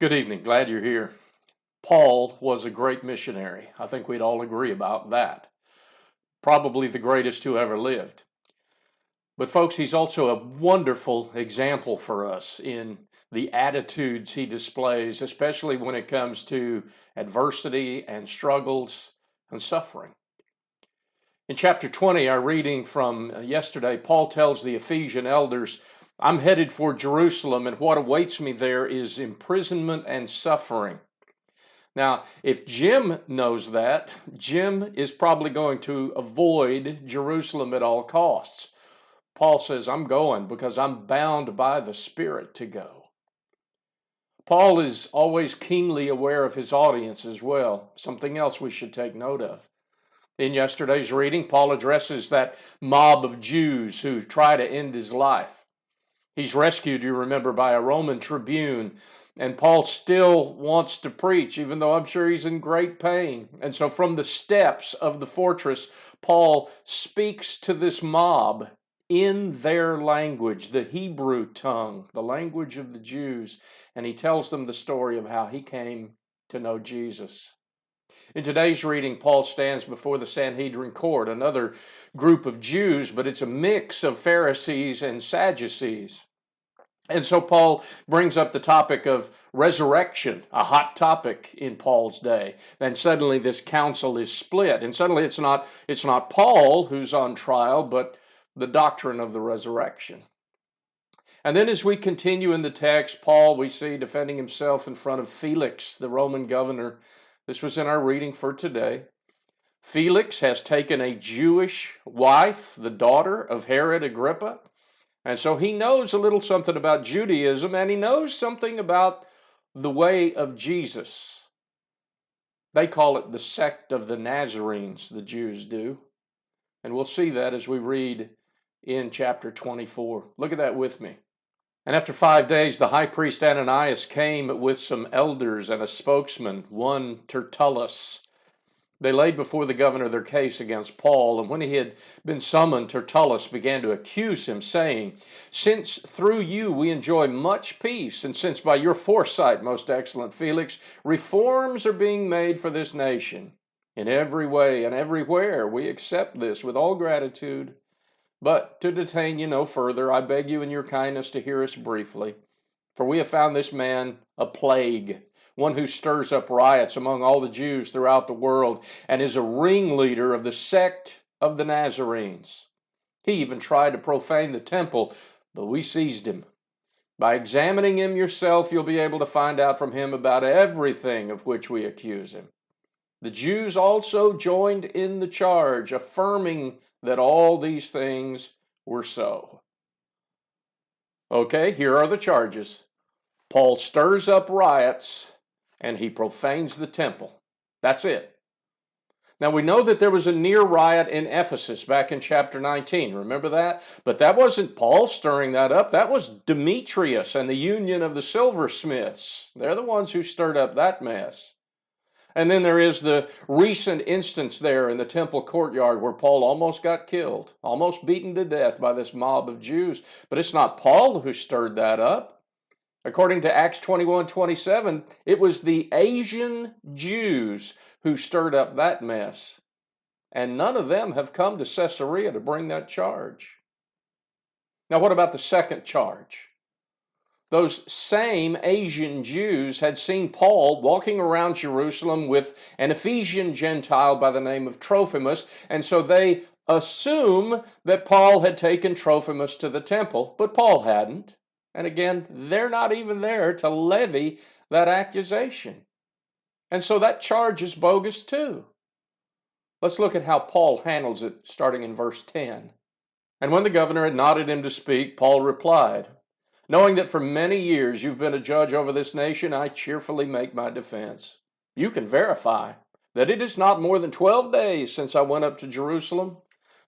Good evening. Glad you're here. Paul was a great missionary. I think we'd all agree about that. Probably the greatest who ever lived. But, folks, he's also a wonderful example for us in the attitudes he displays, especially when it comes to adversity and struggles and suffering. In chapter 20, our reading from yesterday, Paul tells the Ephesian elders, I'm headed for Jerusalem, and what awaits me there is imprisonment and suffering. Now, if Jim knows that, Jim is probably going to avoid Jerusalem at all costs. Paul says, I'm going because I'm bound by the Spirit to go. Paul is always keenly aware of his audience as well, something else we should take note of. In yesterday's reading, Paul addresses that mob of Jews who try to end his life. He's rescued, you remember, by a Roman tribune, and Paul still wants to preach, even though I'm sure he's in great pain. And so from the steps of the fortress, Paul speaks to this mob in their language, the Hebrew tongue, the language of the Jews, and he tells them the story of how he came to know Jesus. In today's reading, Paul stands before the Sanhedrin court, another group of Jews, but it's a mix of Pharisees and Sadducees. And so Paul brings up the topic of resurrection, a hot topic in Paul's day. Then suddenly this council is split, and suddenly it's not Paul who's on trial, but the doctrine of the resurrection. And then as we continue in the text, Paul, we see defending himself in front of Felix, the Roman governor. This was in our reading for today. Felix has taken a Jewish wife, the daughter of Herod Agrippa, and so he knows a little something about Judaism, and he knows something about the way of Jesus. They call it the Sect of the Nazarenes, the Jews do. And we'll see that as we read in chapter 24. Look at that with me. And after 5 days, the high priest Ananias came with some elders and a spokesman, one Tertullus. They laid before the governor their case against Paul, and when he had been summoned, Tertullus began to accuse him, saying, Since through you we enjoy much peace, and since by your foresight, most excellent Felix, reforms are being made for this nation, in every way and everywhere we accept this with all gratitude. But to detain you no further, I beg you in your kindness to hear us briefly, for we have found this man a plague, one who stirs up riots among all the Jews throughout the world, and is a ringleader of the sect of the Nazarenes. He even tried to profane the temple, but we seized him. By examining him yourself, you'll be able to find out from him about everything of which we accuse him. The Jews also joined in the charge, affirming that all these things were so. Okay, here are the charges. Paul stirs up riots, and he profanes the temple. That's it. Now, we know that there was a near riot in Ephesus back in chapter 19. Remember that? But that wasn't Paul stirring that up. That was Demetrius and the union of the silversmiths. They're the ones who stirred up that mess. And then there is the recent instance there in the temple courtyard where Paul almost got killed, almost beaten to death by this mob of Jews. But it's not Paul who stirred that up. According to Acts 21:27, it was the Asian Jews who stirred up that mess. And none of them have come to Caesarea to bring that charge. Now, what about the second charge? Those same Asian Jews had seen Paul walking around Jerusalem with an Ephesian Gentile by the name of Trophimus, and so they assume that Paul had taken Trophimus to the temple, but Paul hadn't. And again, they're not even there to levy that accusation. And so that charge is bogus too. Let's look at how Paul handles it, starting in verse 10. And when the governor had nodded him to speak, Paul replied, Knowing that for many years you've been a judge over this nation, I cheerfully make my defense. You can verify that it is not more than 12 days since I went up to Jerusalem.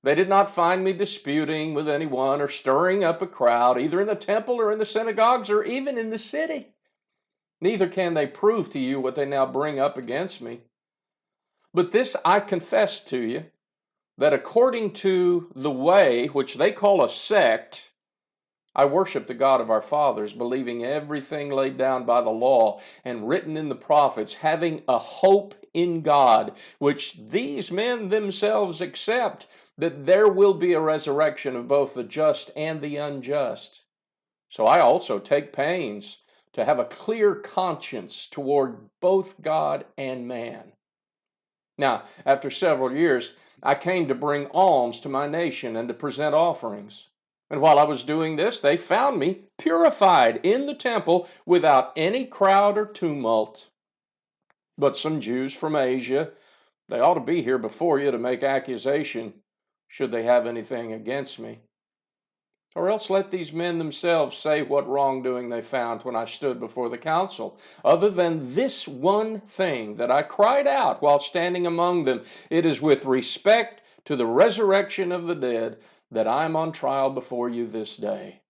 They did not find me disputing with anyone or stirring up a crowd, either in the temple or in the synagogues or even in the city. Neither can they prove to you what they now bring up against me. But this I confess to you, that according to the way which they call a sect, I worship the God of our fathers, believing everything laid down by the law and written in the prophets, having a hope in God, which these men themselves accept, that there will be a resurrection of both the just and the unjust. So I also take pains to have a clear conscience toward both God and man. Now, after several years, I came to bring alms to my nation and to present offerings. And while I was doing this, they found me purified in the temple without any crowd or tumult. But some Jews from Asia, they ought to be here before you to make accusation, should they have anything against me. Or else let these men themselves say what wrongdoing they found when I stood before the council. Other than this one thing that I cried out while standing among them, it is with respect to the resurrection of the dead that I am on trial before you this day.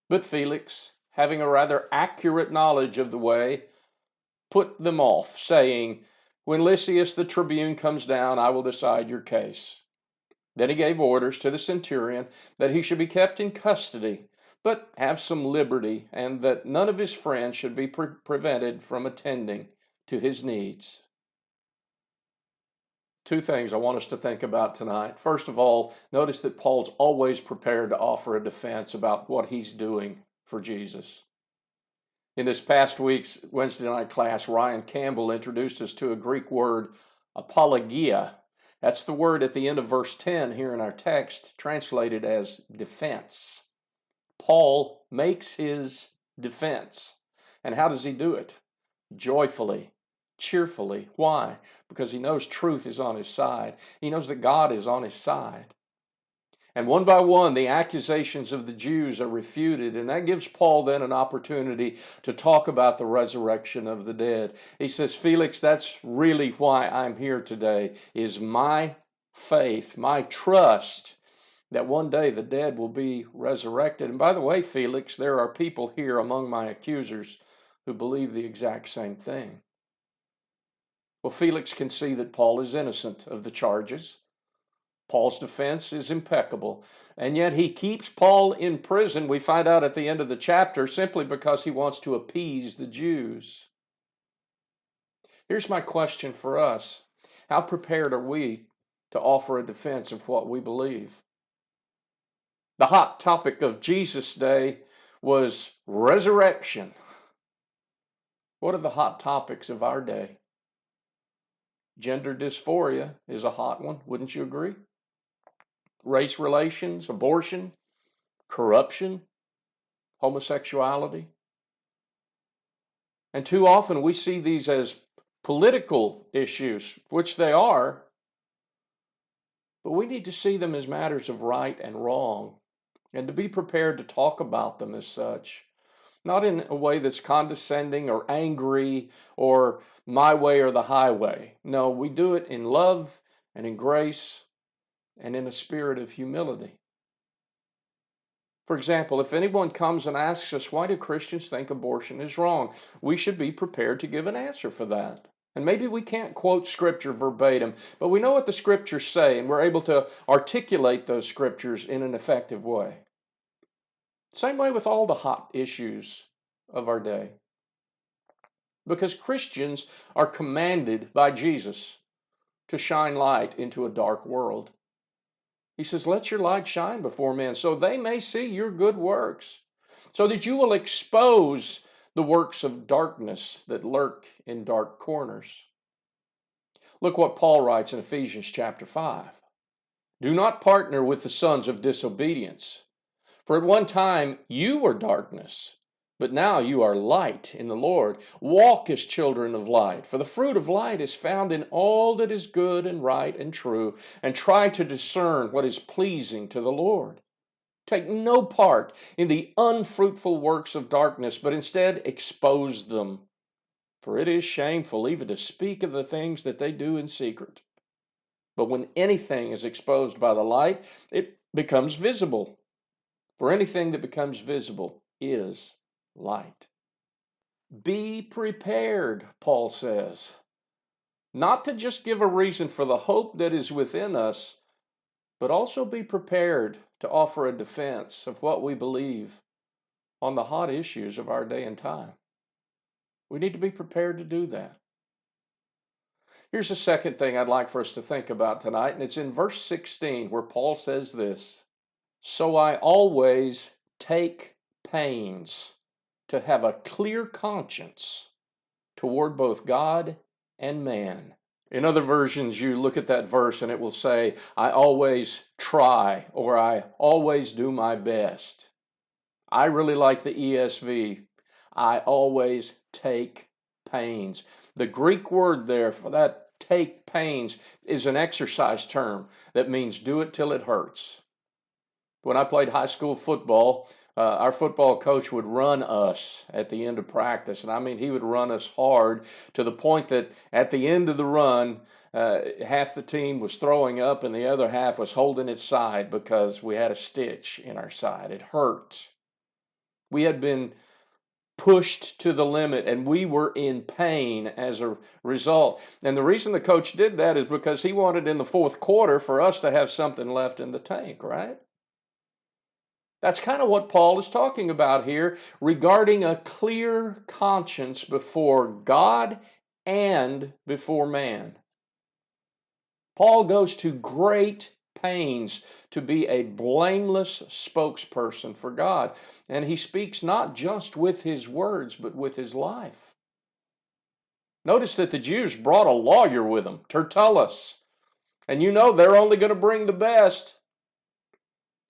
But Felix, having a rather accurate knowledge of the way, put them off, saying, "When Lysias the tribune comes down, I will decide your case." Then he gave orders to the centurion that he should be kept in custody, but have some liberty, and that none of his friends should be prevented from attending to his needs. Two things I want us to think about tonight. First of all, notice that Paul's always prepared to offer a defense about what he's doing for Jesus. In this past week's Wednesday night class, Ryan Campbell introduced us to a Greek word, apologia. That's the word at the end of verse 10 here in our text, translated as defense. Paul makes his defense. And how does he do it? Joyfully, cheerfully. Why? Because he knows truth is on his side. He knows that God is on his side. And one by one, the accusations of the Jews are refuted, and that gives Paul then an opportunity to talk about the resurrection of the dead. He says, "Felix, that's really why I'm here today, is my faith, my trust that one day the dead will be resurrected." And by the way, Felix, there are people here among my accusers who believe the exact same thing. Well, Felix can see that Paul is innocent of the charges. Paul's defense is impeccable, and yet he keeps Paul in prison, we find out at the end of the chapter, simply because he wants to appease the Jews. Here's my question for us. How prepared are we to offer a defense of what we believe? The hot topic of Jesus' day was resurrection. What are the hot topics of our day? Gender dysphoria is a hot one, wouldn't you agree? Race relations, abortion, corruption, homosexuality. And too often we see these as political issues, which they are, but we need to see them as matters of right and wrong, and to be prepared to talk about them as such. Not in a way that's condescending or angry or my way or the highway. No, we do it in love and in grace and in a spirit of humility. For example, if anyone comes and asks us, why do Christians think abortion is wrong? We should be prepared to give an answer for that. And maybe we can't quote scripture verbatim, but we know what the scriptures say, and we're able to articulate those scriptures in an effective way. Same way with all the hot issues of our day. Because Christians are commanded by Jesus to shine light into a dark world. He says, "Let your light shine before men, so they may see your good works, so that you will expose the works of darkness that lurk in dark corners." Look what Paul writes in Ephesians chapter 5. "Do not partner with the sons of disobedience, for at one time you were darkness, but now you are light in the Lord. Walk as children of light, for the fruit of light is found in all that is good and right and true, and try to discern what is pleasing to the Lord. Take no part in the unfruitful works of darkness, but instead expose them. For it is shameful even to speak of the things that they do in secret. But when anything is exposed by the light, it becomes visible. For anything that becomes visible is light." Be prepared, Paul says, not to just give a reason for the hope that is within us, but also be prepared to offer a defense of what we believe on the hot issues of our day and time. We need to be prepared to do that. Here's the second thing I'd like for us to think about tonight, and it's in verse 16 where Paul says this: "So I always take pains to have a clear conscience toward both God and man." In other versions, you look at that verse and it will say, "I always try," or "I always do my best." I really like the ESV. "I always take pains." The Greek word there for that take pains is an exercise term that means do it till it hurts. When I played high school football, our football coach would run us at the end of practice. And I mean, he would run us hard to the point that at the end of the run, half the team was throwing up and the other half was holding its side because we had a stitch in our side. It hurt. We had been pushed to the limit and we were in pain as a result. And the reason the coach did that is because he wanted in the fourth quarter for us to have something left in the tank, right? That's kind of what Paul is talking about here regarding a clear conscience before God and before man. Paul goes to great pains to be a blameless spokesperson for God. And he speaks not just with his words, but with his life. Notice that the Jews brought a lawyer with them, Tertullus. And you know they're only going to bring the best.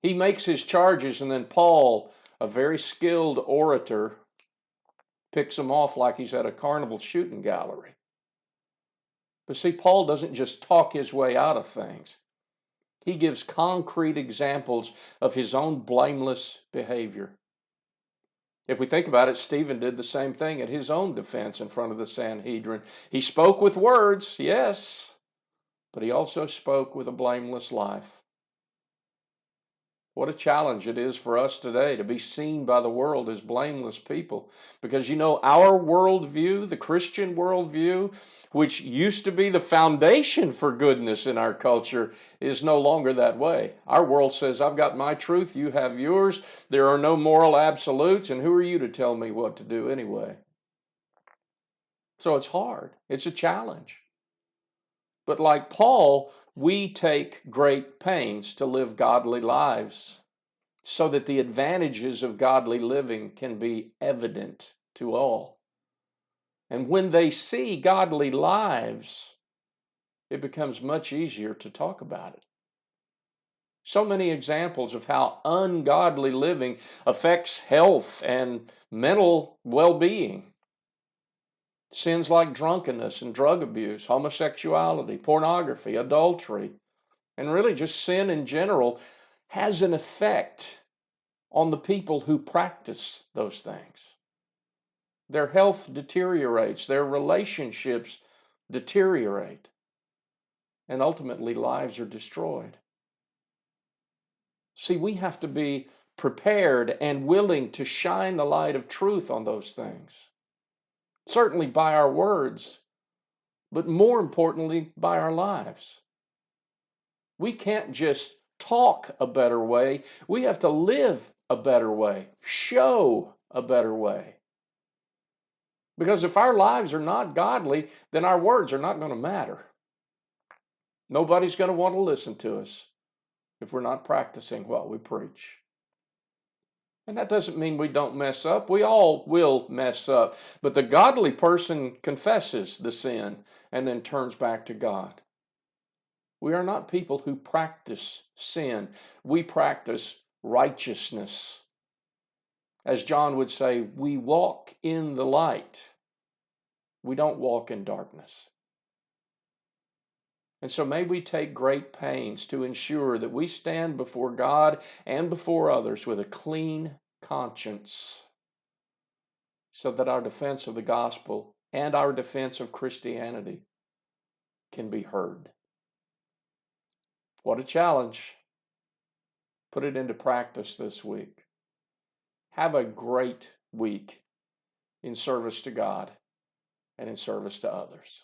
He makes his charges, and then Paul, a very skilled orator, picks them off like he's at a carnival shooting gallery. But see, Paul doesn't just talk his way out of things. He gives concrete examples of his own blameless behavior. If we think about it, Stephen did the same thing at his own defense in front of the Sanhedrin. He spoke with words, yes, but he also spoke with a blameless life. What a challenge it is for us today to be seen by the world as blameless people. Because you know, our worldview, the Christian worldview, which used to be the foundation for goodness in our culture, is no longer that way. Our world says, I've got my truth, you have yours, there are no moral absolutes, and who are you to tell me what to do anyway? So it's hard. It's a challenge. But like Paul, we take great pains to live godly lives so that the advantages of godly living can be evident to all. And when they see godly lives, it becomes much easier to talk about it. So many examples of how ungodly living affects health and mental well-being. Sins like drunkenness and drug abuse, homosexuality, pornography, adultery, and really just sin in general has an effect on the people who practice those things. Their health deteriorates, their relationships deteriorate, and ultimately lives are destroyed. See, we have to be prepared and willing to shine the light of truth on those things. Certainly by our words, but more importantly, by our lives. We can't just talk a better way. We have to live a better way, show a better way. Because if our lives are not godly, then our words are not going to matter. Nobody's going to want to listen to us if we're not practicing what we preach. And that doesn't mean we don't mess up. We all will mess up. But the godly person confesses the sin and then turns back to God. We are not people who practice sin. We practice righteousness. As John would say, we walk in the light. We don't walk in darkness. And so may we take great pains to ensure that we stand before God and before others with a clean conscience, so that our defense of the gospel and our defense of Christianity can be heard. What a challenge. Put it into practice this week. Have a great week in service to God and in service to others.